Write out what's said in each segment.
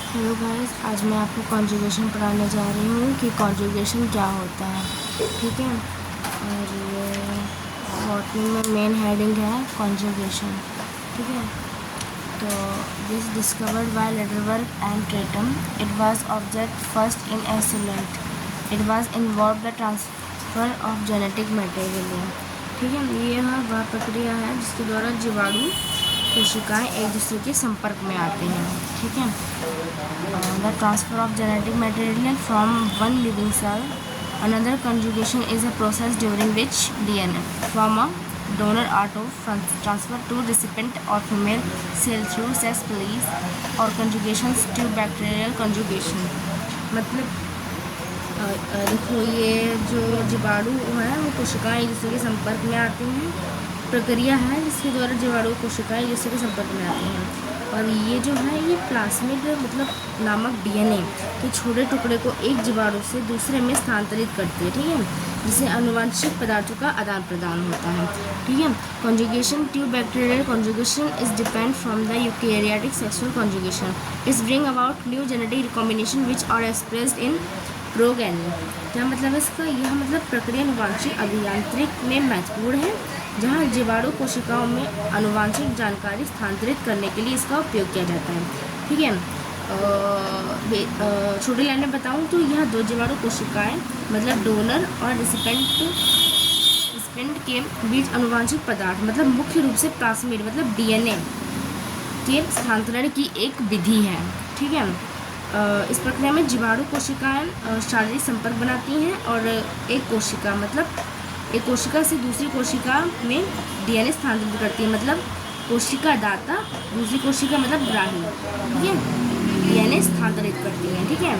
Hello guys, आज मैं आपको कॉन्जुगेशन पढ़ाने जा रही हूँ कि कॉन्जुगेशन क्या होता है। ठीक है, और बॉटनी में मेन हेडिंग है कॉन्जुगेशन। ठीक है, तो this discovered by Lederberg and Tatum. It was object first in एसिलेंट। It was involve the transfer of genetic material. ठीक है, ये वह प्रक्रिया है जिसके द्वारा जीवाणु कोशिकाएं एक दूसरे के संपर्क में आते हैं। ठीक है, the transfer of genetic material from one living cell another. Conjugation is a process during which DNA from a donor autotroph transfer to recipient or female cell through sex release or conjugations to bacterial conjugation। मतलब देखो, ये जो जीवाणु है वो कोशिकाएं एक दूसरे के संपर्क में आती हैं। प्रक्रिया है जिसके द्वारा जीवाणु कोशिकाएं एक दूसरे के संपर्क में आती हैं, और ये जो है ये प्लाज्मिड मतलब नामक DNA के छोटे टुकड़े को एक जीवाणु से दूसरे में स्थानांतरित करती है। ठीक है, जिससे आनुवंशिक पदार्थों का आदान प्रदान होता है। ठीक है, conjugation to bacterial conjugation is depend from the eukaryotic sexual conjugation. It's bring about new genetic recombination which are expressed in progeny. क्या मतलब है इसका? यह मतलब प्रक्रिया आनुवांशिक अभियांत्रिक में महत्वपूर्ण है, जहाँ जीवाणु कोशिकाओं में आनुवांशिक जानकारी स्थानांतरित करने के लिए इसका उपयोग किया जाता है। ठीक है, छोटी लाइन में बताऊँ तो यह दो जीवाणु कोशिकाएं मतलब डोनर और रिसिपेंट के बीच आनुवांशिक पदार्थ मतलब मुख्य रूप से प्लाज्मिड मतलब DNA के स्थानांतरण की एक विधि है। ठीक है, इस प्रक्रिया में जीवाणु कोशिकाएं शारीरिक संपर्क बनाती हैं और एक कोशिका से दूसरी कोशिका में DNA स्थानांतरित करती है। मतलब कोशिका दाता, दूसरी कोशिका मतलब ग्राही। ठीक है, DNA स्थानांतरित करती है। ठीक है,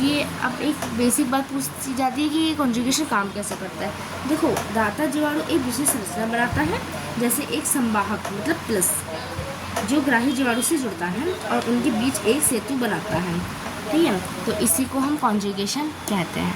ये अब एक बेसिक बात पूछी जाती है कि कॉन्जुगेशन काम कैसे करता है। देखो, दाता जीवाणु एक दूसरी संरचना बनाता है, जैसे एक संवाहक मतलब प्लस जो ग्राही जीवाणु से जुड़ता है और उनके बीच एक सेतु बनाता है। ठीक है, तो इसी को हम कॉन्जुगेशन कहते हैं।